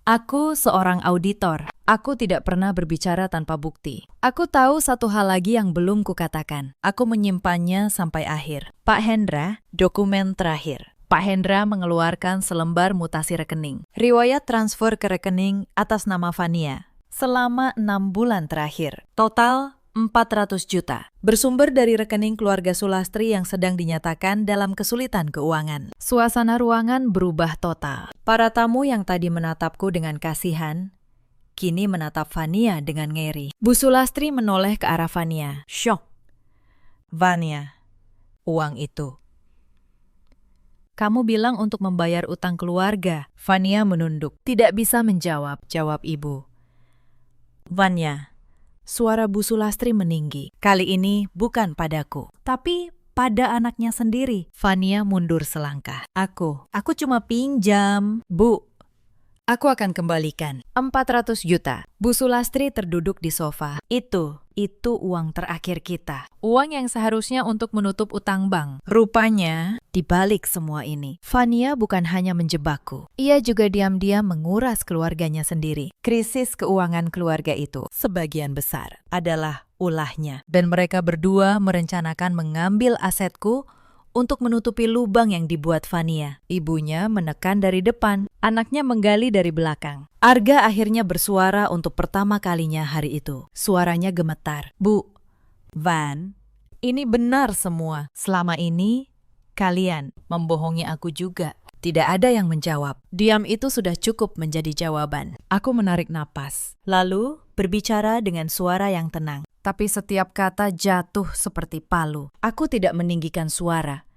aku seorang auditor. Aku tidak pernah berbicara tanpa bukti. Aku tahu satu hal lagi yang belum kukatakan. Aku menyimpannya sampai akhir. Pak Hendra, dokumen terakhir. Pak Hendra mengeluarkan selembar mutasi rekening. Riwayat transfer ke rekening atas nama Fania selama 6 bulan terakhir. Total 400 juta. Bersumber dari rekening keluarga Sulastri yang sedang dinyatakan dalam kesulitan keuangan. Suasana ruangan berubah total. Para tamu yang tadi menatapku dengan kasihan, kini menatap Fania dengan ngeri. Bu Sulastri menoleh ke arah Fania. Syok. Fania, uang itu. Kamu bilang untuk membayar utang keluarga. Fania menunduk. Tidak bisa menjawab, jawab ibu. Fania. Suara Bu Sulastri meninggi. Kali ini bukan padaku, tapi pada anaknya sendiri. Fania mundur selangkah. Aku cuma pinjam. Bu, aku akan kembalikan 400 juta. Bu Sulastri terduduk di sofa. Itu uang terakhir kita. Uang yang seharusnya untuk menutup utang bank. Rupanya, di balik semua ini, Fania bukan hanya menjebakku. Ia juga diam-diam menguras keluarganya sendiri. Krisis keuangan keluarga itu, sebagian besar, adalah ulahnya. Dan mereka berdua merencanakan mengambil asetku untuk menutupi lubang yang dibuat Fania. Ibunya menekan dari depan, anaknya menggali dari belakang. Arga akhirnya bersuara untuk pertama kalinya hari itu. Suaranya gemetar. Bu, Van, ini benar semua. Selama ini, kalian membohongi aku juga. Tidak ada yang menjawab. Diam itu sudah cukup menjadi jawaban. Aku menarik napas, lalu berbicara dengan suara yang tenang. Tapi setiap kata jatuh seperti palu. Aku tidak meninggikan suara.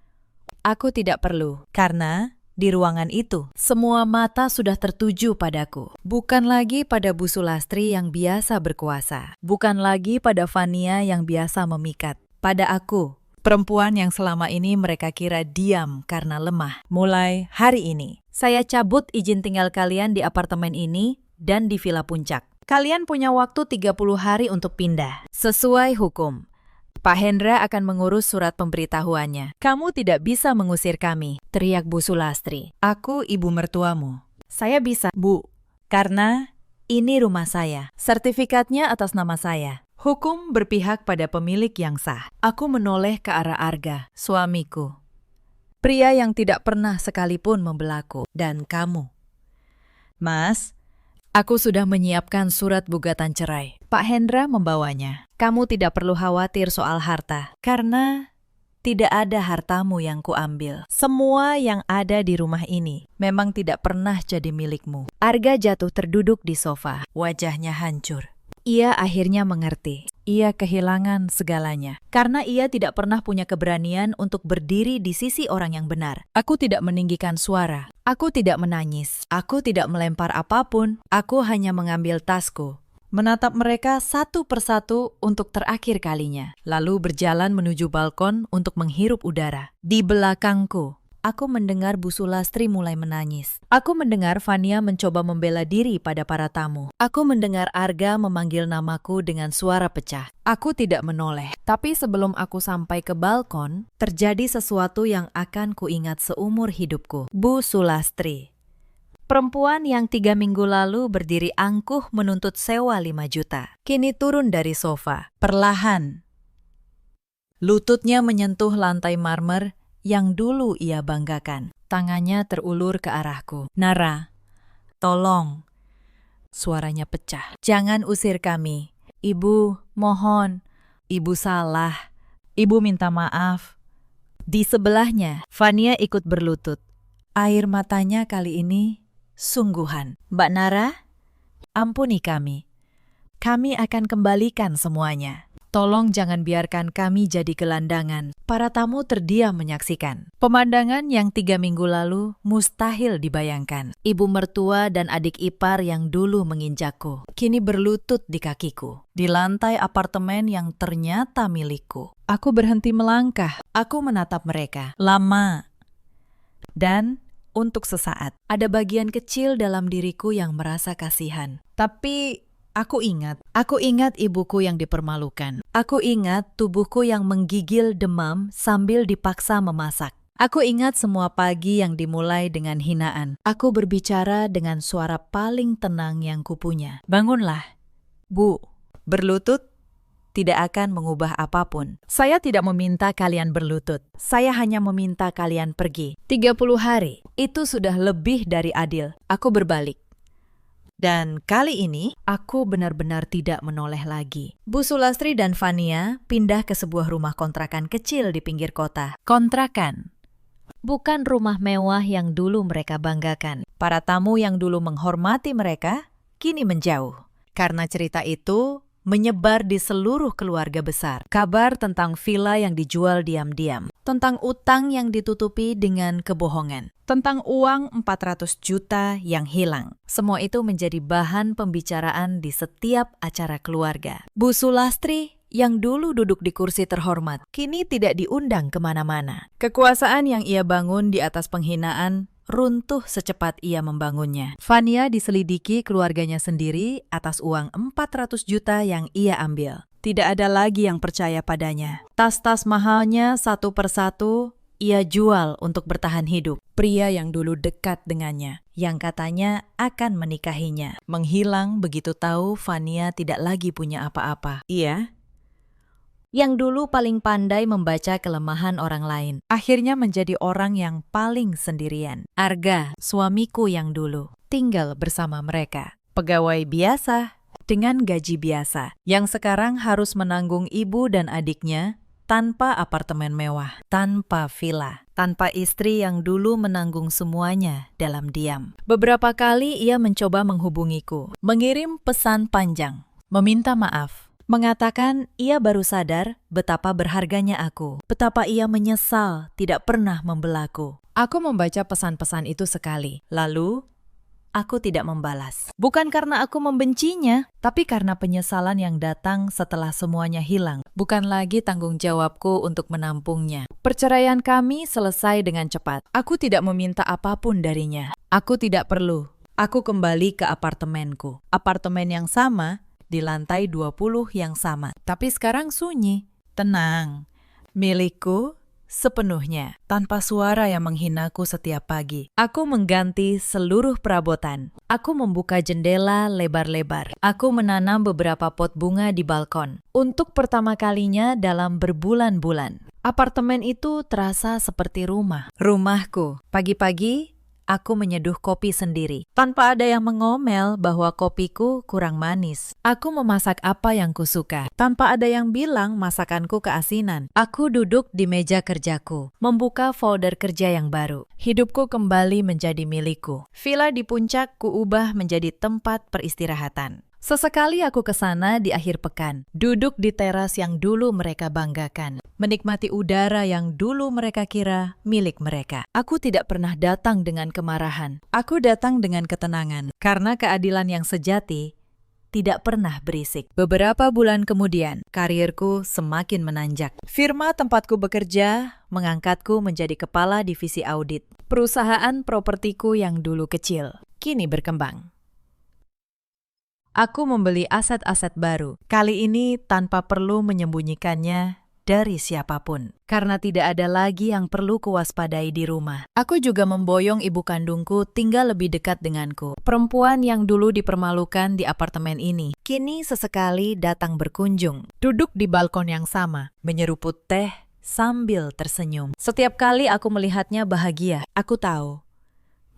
Aku tidak perlu, karena di ruangan itu, semua mata sudah tertuju padaku. Bukan lagi pada Bu Sulastri yang biasa berkuasa. Bukan lagi pada Fania yang biasa memikat. Pada aku, perempuan yang selama ini mereka kira diam karena lemah. Mulai hari ini, saya cabut izin tinggal kalian di apartemen ini dan di Villa Puncak. Kalian punya waktu 30 hari untuk pindah. Sesuai hukum. Pak Hendra akan mengurus surat pemberitahuannya. Kamu tidak bisa mengusir kami, teriak Bu Sulastri. Aku ibu mertuamu. Saya bisa, Bu, karena ini rumah saya. Sertifikatnya atas nama saya. Hukum berpihak pada pemilik yang sah. Aku menoleh ke arah Arga, suamiku. Pria yang tidak pernah sekalipun membelaku. Dan kamu. Mas, aku sudah menyiapkan surat gugatan cerai. Pak Hendra membawanya. Kamu tidak perlu khawatir soal harta, karena tidak ada hartamu yang kuambil. Semua yang ada di rumah ini memang tidak pernah jadi milikmu. Arga jatuh terduduk di sofa, wajahnya hancur. Ia akhirnya mengerti. Ia kehilangan segalanya. Karena ia tidak pernah punya keberanian untuk berdiri di sisi orang yang benar. Aku tidak meninggikan suara. Aku tidak menangis. Aku tidak melempar apapun. Aku hanya mengambil tasku, menatap mereka satu persatu untuk terakhir kalinya, lalu berjalan menuju balkon untuk menghirup udara. Di belakangku, aku mendengar Bu Sulastri mulai menangis. Aku mendengar Fania mencoba membela diri pada para tamu. Aku mendengar Arga memanggil namaku dengan suara pecah. Aku tidak menoleh, tapi sebelum aku sampai ke balkon, terjadi sesuatu yang akan kuingat seumur hidupku. Bu Sulastri, perempuan yang 3 minggu lalu berdiri angkuh menuntut sewa 5 juta, kini turun dari sofa. Perlahan, lututnya menyentuh lantai marmer yang dulu ia banggakan. Tangannya terulur ke arahku. Nara, tolong. Suaranya pecah. Jangan usir kami. Ibu, mohon. Ibu salah. Ibu minta maaf. Di sebelahnya, Fania ikut berlutut. Air matanya kali ini sungguhan. Mbak Nara, ampuni kami. Kami akan kembalikan semuanya. Tolong jangan biarkan kami jadi gelandangan. Para tamu terdiam menyaksikan. Pemandangan yang 3 minggu lalu mustahil dibayangkan. Ibu mertua dan adik ipar yang dulu menginjakku, kini berlutut di kakiku. Di lantai apartemen yang ternyata milikku. Aku berhenti melangkah. Aku menatap mereka. Lama. Dan untuk sesaat, ada bagian kecil dalam diriku yang merasa kasihan. Tapi aku ingat ibuku yang dipermalukan. Aku ingat tubuhku yang menggigil demam sambil dipaksa memasak. Aku ingat semua pagi yang dimulai dengan hinaan. Aku berbicara dengan suara paling tenang yang kupunya. Bangunlah, Bu. Berlutut tidak akan mengubah apapun. Saya tidak meminta kalian berlutut. Saya hanya meminta kalian pergi. 30 hari, itu sudah lebih dari adil. Aku berbalik. Dan kali ini, aku benar-benar tidak menoleh lagi. Bu Sulastri dan Fania pindah ke sebuah rumah kontrakan kecil di pinggir kota. Kontrakan. Bukan rumah mewah yang dulu mereka banggakan. Para tamu yang dulu menghormati mereka, kini menjauh. Karena cerita itu menyebar di seluruh keluarga besar. Kabar tentang villa yang dijual diam-diam. Tentang utang yang ditutupi dengan kebohongan. Tentang uang 400 juta yang hilang. Semua itu menjadi bahan pembicaraan di setiap acara keluarga. Bu Sulastri yang dulu duduk di kursi terhormat, kini tidak diundang kemana-mana. Kekuasaan yang ia bangun di atas penghinaan runtuh secepat ia membangunnya. Fania diselidiki keluarganya sendiri atas uang 400 juta yang ia ambil. Tidak ada lagi yang percaya padanya. Tas-tas mahalnya satu persatu ia jual untuk bertahan hidup. Pria yang dulu dekat dengannya, yang katanya akan menikahinya, menghilang begitu tahu Fania tidak lagi punya apa-apa. Ia yang dulu paling pandai membaca kelemahan orang lain, akhirnya menjadi orang yang paling sendirian. Arga, suamiku yang dulu, tinggal bersama mereka. Pegawai biasa, dengan gaji biasa, yang sekarang harus menanggung ibu dan adiknya tanpa apartemen mewah, tanpa villa, tanpa istri yang dulu menanggung semuanya dalam diam. Beberapa kali ia mencoba menghubungiku, mengirim pesan panjang, meminta maaf, mengatakan ia baru sadar betapa berharganya aku, betapa ia menyesal tidak pernah membelaku. Aku membaca pesan-pesan itu sekali, lalu aku tidak membalas. Bukan karena aku membencinya, tapi karena penyesalan yang datang setelah semuanya hilang. Bukan lagi tanggung jawabku untuk menampungnya. Perceraian kami selesai dengan cepat. Aku tidak meminta apapun darinya. Aku tidak perlu. Aku kembali ke apartemenku. Apartemen yang sama, di lantai 20 yang sama. Tapi sekarang sunyi, tenang. Milikku sepenuhnya, tanpa suara yang menghinaku setiap pagi. Aku mengganti seluruh perabotan. Aku membuka jendela lebar-lebar. Aku menanam beberapa pot bunga di balkon. Untuk pertama kalinya dalam berbulan-bulan, apartemen itu terasa seperti rumah. Rumahku. Pagi-pagi, aku menyeduh kopi sendiri, tanpa ada yang mengomel bahwa kopiku kurang manis. Aku memasak apa yang kusuka, tanpa ada yang bilang masakanku keasinan. Aku duduk di meja kerjaku, membuka folder kerja yang baru. Hidupku kembali menjadi milikku. Villa di puncak kuubah menjadi tempat peristirahatan. Sesekali aku ke sana di akhir pekan, duduk di teras yang dulu mereka banggakan, menikmati udara yang dulu mereka kira milik mereka. Aku tidak pernah datang dengan kemarahan. Aku datang dengan ketenangan, karena keadilan yang sejati tidak pernah berisik. Beberapa bulan kemudian, karirku semakin menanjak. Firma tempatku bekerja mengangkatku menjadi kepala divisi audit. Perusahaan propertiku yang dulu kecil, kini berkembang. Aku membeli aset-aset baru, kali ini tanpa perlu menyembunyikannya dari siapapun, karena tidak ada lagi yang perlu kuwaspadai di rumah. Aku juga memboyong ibu kandungku tinggal lebih dekat denganku. Perempuan yang dulu dipermalukan di apartemen ini, kini sesekali datang berkunjung, duduk di balkon yang sama, menyeruput teh sambil tersenyum. Setiap kali aku melihatnya bahagia, aku tahu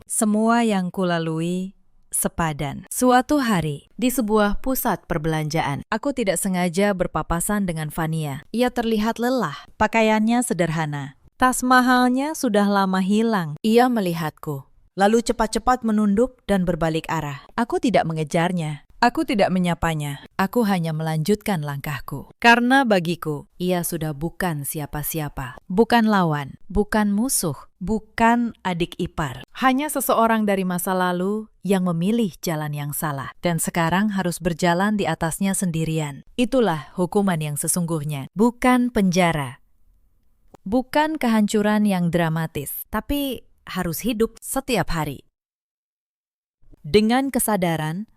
semua yang kulalui sepadan. Suatu hari, di sebuah pusat perbelanjaan, aku tidak sengaja berpapasan dengan Vania. Ia terlihat lelah, pakaiannya sederhana. Tas mahalnya sudah lama hilang. Ia melihatku, lalu cepat-cepat menunduk dan berbalik arah. Aku tidak mengejarnya. Aku tidak menyapanya. Aku hanya melanjutkan langkahku. Karena bagiku, ia sudah bukan siapa-siapa. Bukan lawan, bukan musuh, bukan adik ipar. Hanya seseorang dari masa lalu yang memilih jalan yang salah dan sekarang harus berjalan di atasnya sendirian. Itulah hukuman yang sesungguhnya, bukan penjara. Bukan kehancuran yang dramatis, tapi harus hidup setiap hari. Dengan kesadaran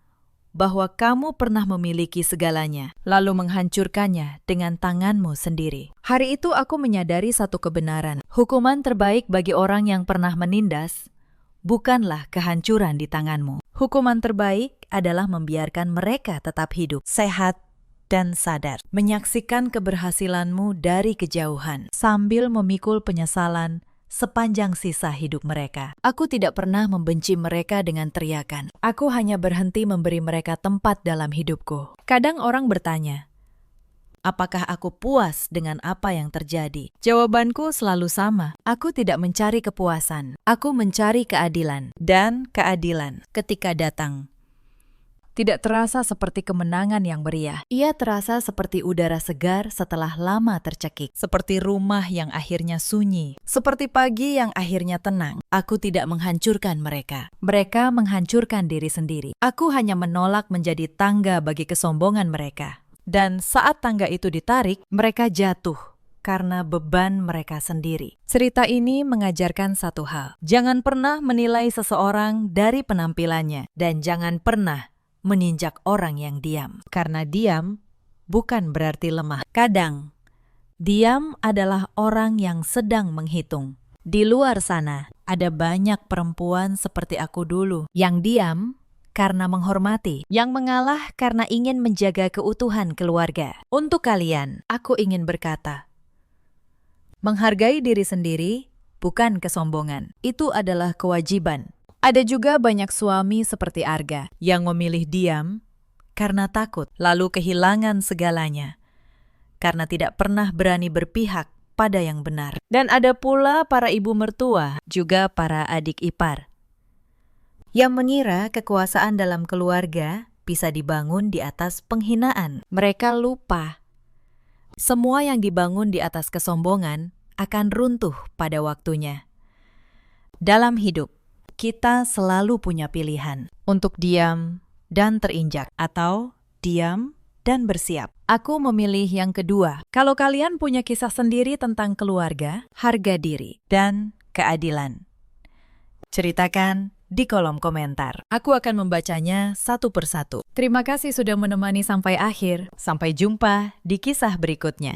bahwa kamu pernah memiliki segalanya, lalu menghancurkannya dengan tanganmu sendiri. Hari itu aku menyadari satu kebenaran. Hukuman terbaik bagi orang yang pernah menindas bukanlah kehancuran di tanganmu. Hukuman terbaik adalah membiarkan mereka tetap hidup, sehat, dan sadar. Menyaksikan keberhasilanmu dari kejauhan, sambil memikul penyesalan sepanjang sisa hidup mereka. Aku tidak pernah membenci mereka dengan teriakan. Aku hanya berhenti memberi mereka tempat dalam hidupku. Kadang orang bertanya, apakah aku puas dengan apa yang terjadi? Jawabanku selalu sama. Aku tidak mencari kepuasan. Aku mencari keadilan. Dan keadilan ketika datang tidak terasa seperti kemenangan yang meriah. Ia terasa seperti udara segar setelah lama tercekik. Seperti rumah yang akhirnya sunyi. Seperti pagi yang akhirnya tenang. Aku tidak menghancurkan mereka. Mereka menghancurkan diri sendiri. Aku hanya menolak menjadi tangga bagi kesombongan mereka. Dan saat tangga itu ditarik, mereka jatuh karena beban mereka sendiri. Cerita ini mengajarkan satu hal. Jangan pernah menilai seseorang dari penampilannya. Dan jangan pernah meninjak orang yang diam. Karena diam bukan berarti lemah. Kadang, diam adalah orang yang sedang menghitung. Di luar sana, ada banyak perempuan seperti aku dulu yang diam karena menghormati, yang mengalah karena ingin menjaga keutuhan keluarga. Untuk kalian, aku ingin berkata, menghargai diri sendiri bukan kesombongan. Itu adalah kewajiban. Ada juga banyak suami seperti Arga yang memilih diam karena takut, lalu kehilangan segalanya, karena tidak pernah berani berpihak pada yang benar. Dan ada pula para ibu mertua, juga para adik ipar, yang mengira kekuasaan dalam keluarga bisa dibangun di atas penghinaan. Mereka lupa, semua yang dibangun di atas kesombongan akan runtuh pada waktunya. Dalam hidup, kita selalu punya pilihan untuk diam dan terinjak atau diam dan bersiap. Aku memilih yang kedua. Kalau kalian punya kisah sendiri tentang keluarga, harga diri, dan keadilan, ceritakan di kolom komentar. Aku akan membacanya satu persatu. Terima kasih sudah menemani sampai akhir. Sampai jumpa di kisah berikutnya.